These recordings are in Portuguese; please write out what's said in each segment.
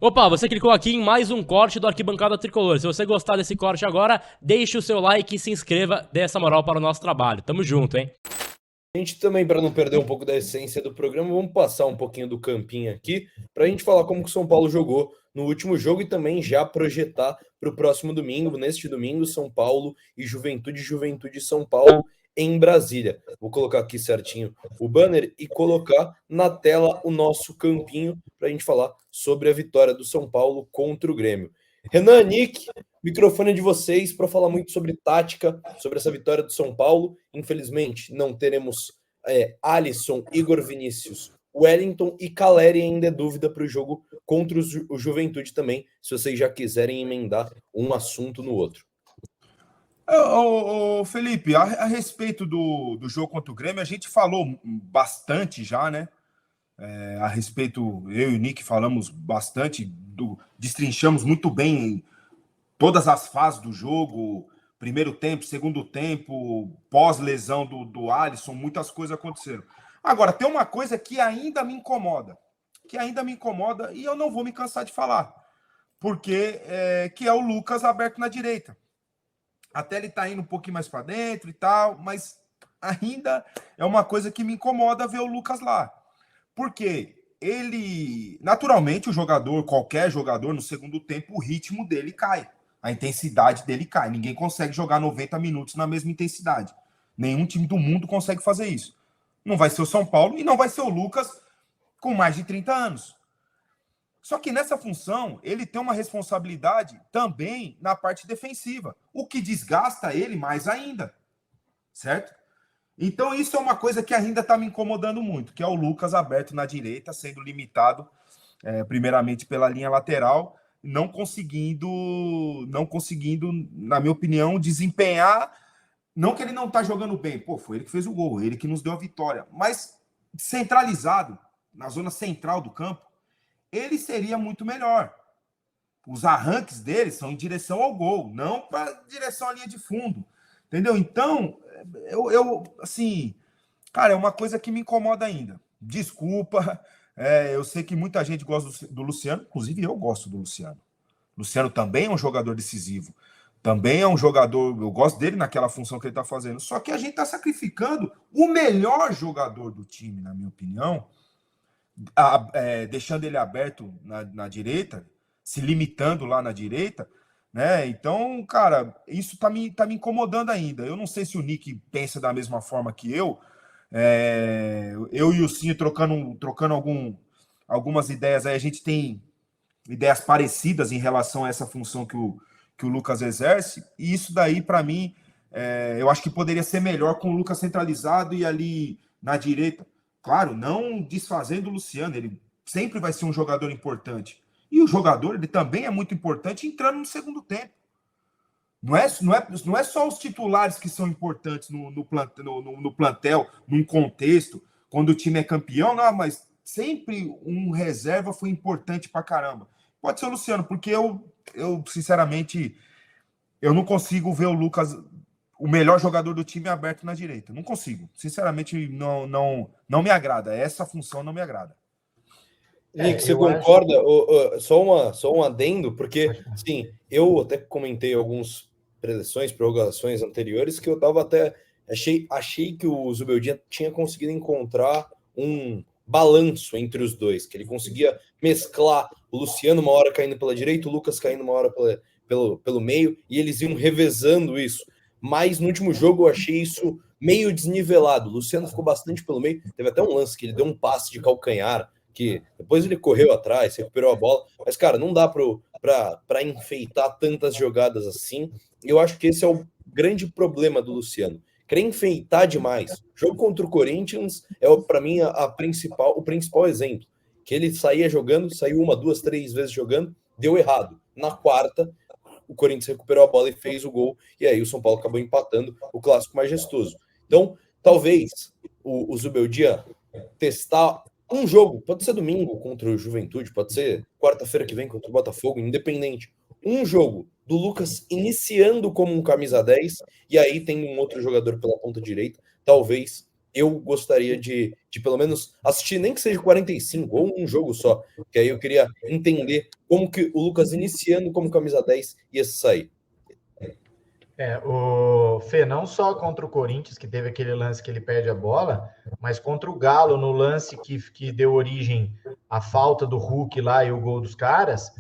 Opa, você clicou aqui em mais um corte do Arquibancada Tricolor. Se você gostar desse corte agora, deixe o seu like e se inscreva, dê essa moral para o nosso trabalho. Tamo junto, hein? A gente também, para não perder um pouco da essência do programa, vamos passar um pouquinho do campinho aqui, para a gente falar como que o São Paulo jogou no último jogo e também já projetar para o próximo domingo. Neste domingo, São Paulo e Juventude São Paulo em Brasília. Vou colocar aqui certinho o banner e colocar na tela o nosso campinho para a gente falar sobre a vitória do São Paulo contra o Grêmio. Renan, Nick, microfone de vocês para falar muito sobre tática, sobre essa vitória do São Paulo. Infelizmente, não teremos Alisson, Igor Vinícius, Wellington e Caleri ainda é dúvida para o jogo contra o Juventude também, se vocês já quiserem emendar um assunto no outro. Felipe, a respeito do jogo contra o Grêmio, a gente falou bastante já, né? A respeito, eu e o Nick falamos bastante, destrinchamos muito bem todas as fases do jogo, primeiro tempo, segundo tempo, pós-lesão do Alisson, muitas coisas aconteceram. Agora, tem uma coisa que ainda me incomoda, e eu não vou me cansar de falar, porque que é o Lucas aberto na direita. Até ele tá indo um pouquinho mais para dentro e tal, mas ainda é uma coisa que me incomoda ver o Lucas lá. Porque ele, naturalmente, qualquer jogador, no segundo tempo, o ritmo dele cai. A intensidade dele cai. Ninguém consegue jogar 90 minutos na mesma intensidade. Nenhum time do mundo consegue fazer isso. Não vai ser o São Paulo e não vai ser o Lucas com mais de 30 anos. Só que nessa função, ele tem uma responsabilidade também na parte defensiva, o que desgasta ele mais ainda, certo? Então isso é uma coisa que ainda está me incomodando muito, que é o Lucas aberto na direita, sendo limitado primeiramente pela linha lateral, não conseguindo, na minha opinião, desempenhar. Não que ele não está jogando bem, foi ele que fez o gol, ele que nos deu a vitória, mas centralizado, na zona central do campo, ele seria muito melhor. Os arranques dele são em direção ao gol, não para direção à linha de fundo. Entendeu? Então, assim, cara, é uma coisa que me incomoda ainda. Desculpa, eu sei que muita gente gosta do Luciano, inclusive eu gosto do Luciano. Luciano também é um jogador decisivo. Também é um jogador, eu gosto dele naquela função que ele está fazendo. Só que a gente está sacrificando o melhor jogador do time, na minha opinião, deixando ele aberto na direita, se limitando lá na direita, né? Então, cara, isso tá me incomodando ainda. Eu não sei se o Nick pensa da mesma forma que eu. Eu e o Cinho trocando algumas ideias aí, a gente tem ideias parecidas em relação a essa função que o Lucas exerce, e isso daí, para mim, eu acho que poderia ser melhor com o Lucas centralizado e ali na direita. Claro, não desfazendo o Luciano, ele sempre vai ser um jogador importante. E o jogador, ele também é muito importante entrando no segundo tempo. Não é só os titulares que são importantes no plantel, num contexto, quando o time é campeão, não, mas sempre um reserva foi importante pra caramba. Pode ser o Luciano, porque eu sinceramente, eu não consigo ver o Lucas, o melhor jogador do time, aberto na direita. Não consigo. Sinceramente, não me agrada. Essa função não me agrada. Nick, você concorda? Só um adendo, porque, sim, eu até comentei algumas prorrogações anteriores, que eu tava até. Achei que o Zubeldia tinha conseguido encontrar um balanço entre os dois, que ele conseguia mesclar o Luciano uma hora caindo pela direita, o Lucas caindo uma hora pelo meio, e eles iam revezando isso. Mas no último jogo eu achei isso meio desnivelado. O Luciano ficou bastante pelo meio, teve até um lance que ele deu um passe de calcanhar, que depois ele correu atrás, recuperou a bola, mas, cara, não dá para enfeitar tantas jogadas assim. Eu acho que esse é o grande problema do Luciano. Querer enfeitar demais. O jogo contra o Corinthians para mim, o principal exemplo. Que ele saía jogando, saiu uma, duas, três vezes jogando, deu errado. Na quarta, o Corinthians recuperou a bola e fez o gol, e aí o São Paulo acabou empatando, o clássico majestoso. Então, talvez o Zubeldia testar um jogo, pode ser domingo contra o Juventude, pode ser quarta-feira que vem contra o Botafogo, independente. Um jogo do Lucas iniciando como um camisa 10, e aí tem um outro jogador pela ponta direita, talvez eu gostaria de pelo menos assistir, nem que seja 45 ou um jogo só, que aí eu queria entender como que o Lucas iniciando como camisa 10 ia sair. O Fê, não só contra o Corinthians, que teve aquele lance que ele perde a bola, mas contra o Galo, no lance que deu origem à falta do Hulk lá e o gol dos caras,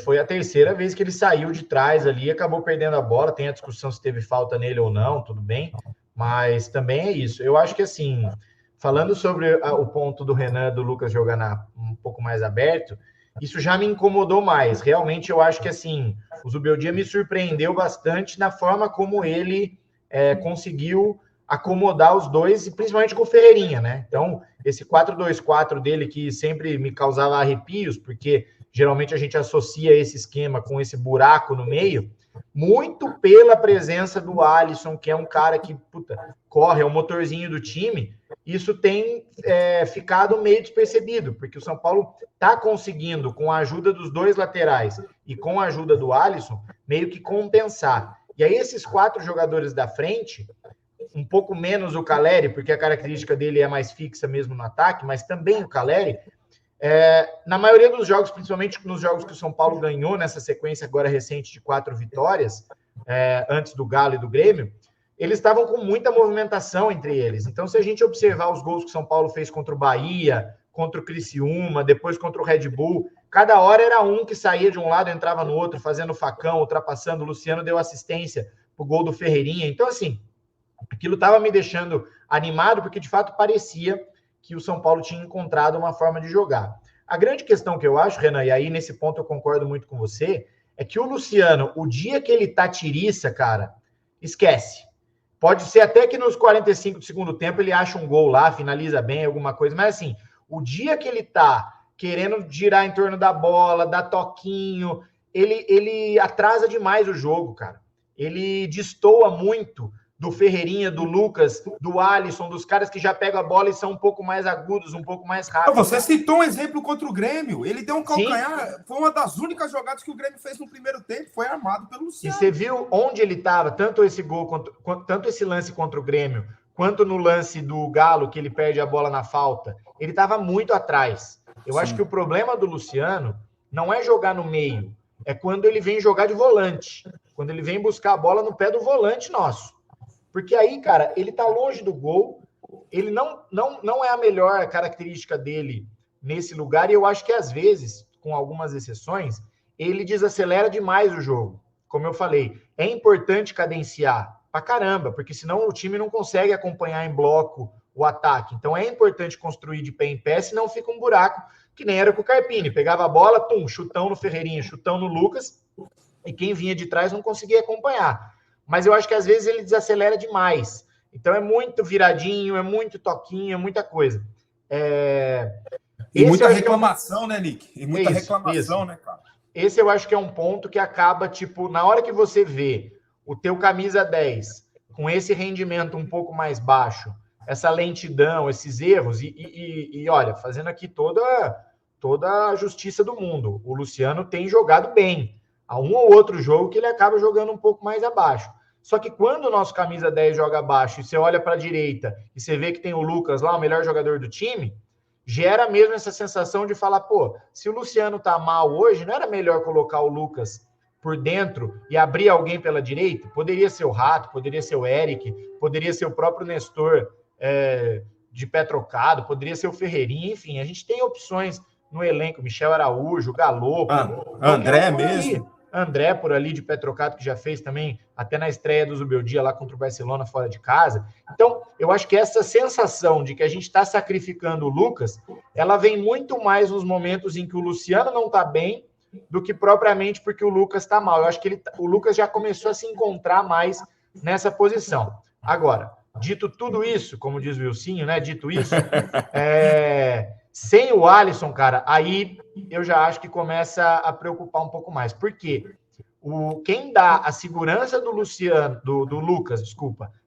foi a terceira vez que ele saiu de trás ali e acabou perdendo a bola. Tem a discussão se teve falta nele ou não, tudo bem, mas também é isso. Eu acho que, assim, falando sobre o ponto do Renan, do Lucas jogar um pouco mais aberto, isso já me incomodou mais. Realmente, eu acho que, assim, o Zubeldia me surpreendeu bastante na forma como ele conseguiu acomodar os dois, e principalmente com o Ferreirinha, né? Então, esse 4-2-4 dele, que sempre me causava arrepios, porque geralmente a gente associa esse esquema com esse buraco no meio, muito pela presença do Alisson, que é um cara que, corre, é o motorzinho do time. Isso tem ficado meio despercebido, porque o São Paulo está conseguindo, com a ajuda dos dois laterais e com a ajuda do Alisson, meio que compensar. E aí esses 4 jogadores da frente, um pouco menos o Calleri, porque a característica dele é mais fixa mesmo no ataque, mas também o Calleri, na maioria dos jogos, principalmente nos jogos que o São Paulo ganhou nessa sequência agora recente de 4 vitórias, antes do Galo e do Grêmio, eles estavam com muita movimentação entre eles. Então, se a gente observar os gols que o São Paulo fez contra o Bahia, contra o Criciúma, depois contra o Red Bull, cada hora era um que saía de um lado e entrava no outro, fazendo facão, ultrapassando. O Luciano deu assistência pro gol do Ferreirinha. Então, assim, aquilo estava me deixando animado, porque de fato parecia que o São Paulo tinha encontrado uma forma de jogar. A grande questão que eu acho, Renan, e aí nesse ponto eu concordo muito com você, é que o Luciano, o dia que ele tá tiriça, cara, esquece. Pode ser até que nos 45 do segundo tempo ele acha um gol lá, finaliza bem, alguma coisa, mas assim, o dia que ele tá querendo girar em torno da bola, dar toquinho, ele atrasa demais o jogo, cara. Ele destoa muito do Ferreirinha, do Lucas, do Alisson, dos caras que já pegam a bola e são um pouco mais agudos, um pouco mais rápidos. Você citou um exemplo contra o Grêmio. Ele deu um calcanhar. Sim. Foi uma das únicas jogadas que o Grêmio fez no primeiro tempo. Foi armado pelo Luciano. E você viu onde ele estava, tanto esse gol, tanto esse lance contra o Grêmio, quanto no lance do Galo, que ele perde a bola na falta. Ele estava muito atrás. Eu acho que o problema do Luciano não é jogar no meio, é quando ele vem jogar de volante. Quando ele vem buscar a bola no pé do volante nosso. Porque aí, cara, ele tá longe do gol, ele não é a melhor característica dele nesse lugar, e eu acho que às vezes, com algumas exceções, ele desacelera demais o jogo. Como eu falei, é importante cadenciar pra caramba, porque senão o time não consegue acompanhar em bloco o ataque. Então é importante construir de pé em pé, senão fica um buraco, que nem era com o Carpini. Pegava a bola, chutão no Ferreirinha, chutão no Lucas, e quem vinha de trás não conseguia acompanhar. Mas eu acho que às vezes ele desacelera demais. Então é muito viradinho, é muito toquinho, é muita coisa. E muita reclamação, né, Nick? E muita reclamação, isso. Né, cara? Esse eu acho que é um ponto que acaba, tipo, na hora que você vê o teu camisa 10 com esse rendimento um pouco mais baixo, essa lentidão, esses erros, e olha, fazendo aqui toda a justiça do mundo. O Luciano tem jogado bem. Há um ou outro jogo que ele acaba jogando um pouco mais abaixo. Só que quando o nosso camisa 10 joga abaixo e você olha para a direita e você vê que tem o Lucas lá, o melhor jogador do time, gera mesmo essa sensação de falar, se o Luciano tá mal hoje, não era melhor colocar o Lucas por dentro e abrir alguém pela direita? Poderia ser o Rato, poderia ser o Eric, poderia ser o próprio Nestor de pé trocado, poderia ser o Ferreirinha, enfim, a gente tem opções no elenco, Michel Araújo, Galo, André mesmo. André por ali de pé trocado, que já fez também, até na estreia do Zubeldia lá contra o Barcelona fora de casa. Então, eu acho que essa sensação de que a gente está sacrificando o Lucas, ela vem muito mais nos momentos em que o Luciano não está bem do que propriamente porque o Lucas está mal. Eu acho que o Lucas já começou a se encontrar mais nessa posição. Agora, dito tudo isso, como diz o Wilsinho, né? Dito isso, sem o Alisson, cara, aí eu já acho que começa a preocupar um pouco mais. Por quê? Quem dá a segurança do Lucas,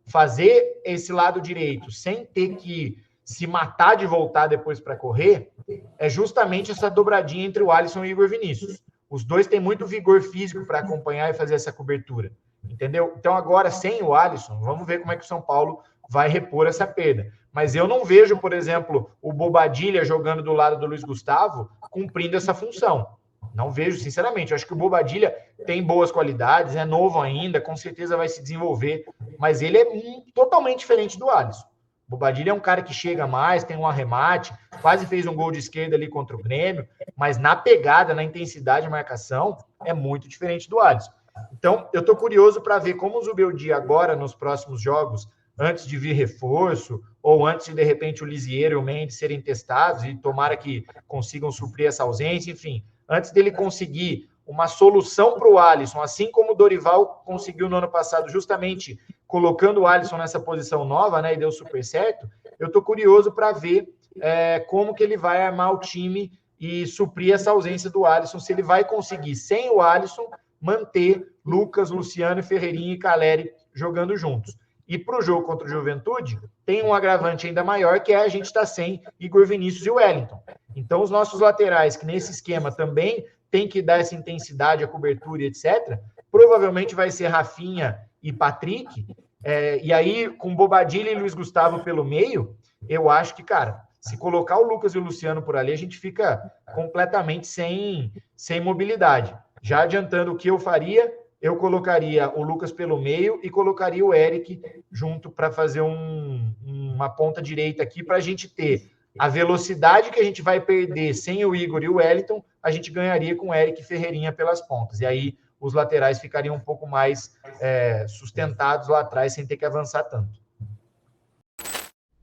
fazer esse lado direito sem ter que se matar de voltar depois para correr, é justamente essa dobradinha entre o Alisson e o Igor Vinícius. Os dois têm muito vigor físico para acompanhar e fazer essa cobertura. Entendeu? Então agora, sem o Alisson, vamos ver como é que o São Paulo vai repor essa perda. Mas eu não vejo, por exemplo, o Bobadilla jogando do lado do Luiz Gustavo cumprindo essa função. Não vejo, sinceramente. Eu acho que o Bobadilla tem boas qualidades, é novo ainda, com certeza vai se desenvolver, mas ele é totalmente diferente do Alisson. O Bobadilla é um cara que chega mais, tem um arremate, quase fez um gol de esquerda ali contra o Grêmio, mas na pegada, na intensidade de marcação, é muito diferente do Alisson. Então, eu estou curioso para ver como o Zubeldia agora, nos próximos jogos, antes de vir reforço, ou antes de repente, o Lisieiro e o Mendes serem testados, e tomara que consigam suprir essa ausência, enfim, antes dele conseguir uma solução para o Alisson, assim como o Dorival conseguiu no ano passado, justamente colocando o Alisson nessa posição nova, né, e deu super certo, eu estou curioso para ver como que ele vai armar o time e suprir essa ausência do Alisson, se ele vai conseguir, sem o Alisson, manter Lucas, Luciano, Ferreirinha e Caleri jogando juntos. E para o jogo contra o Juventude, tem um agravante ainda maior, que é a gente estar sem Igor Vinícius e Wellington. Então, os nossos laterais, que nesse esquema também tem que dar essa intensidade, a cobertura e etc., provavelmente vai ser Rafinha e Patrick. E aí, com Bobadilla e Luiz Gustavo pelo meio, eu acho que, cara, se colocar o Lucas e o Luciano por ali, a gente fica completamente sem mobilidade. Já adiantando o que eu faria, eu colocaria o Lucas pelo meio e colocaria o Eric junto para fazer uma ponta direita aqui, para a gente ter a velocidade que a gente vai perder sem o Igor e o Wellington, a gente ganharia com o Eric e Ferreirinha pelas pontas. E aí os laterais ficariam um pouco mais sustentados lá atrás, sem ter que avançar tanto.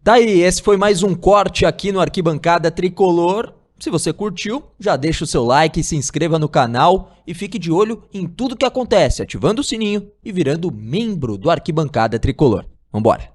Daí, esse foi mais um corte aqui no Arquibancada Tricolor. Se você curtiu, já deixa o seu like, se inscreva no canal e fique de olho em tudo que acontece, ativando o sininho e virando membro do Arquibancada Tricolor. Vambora!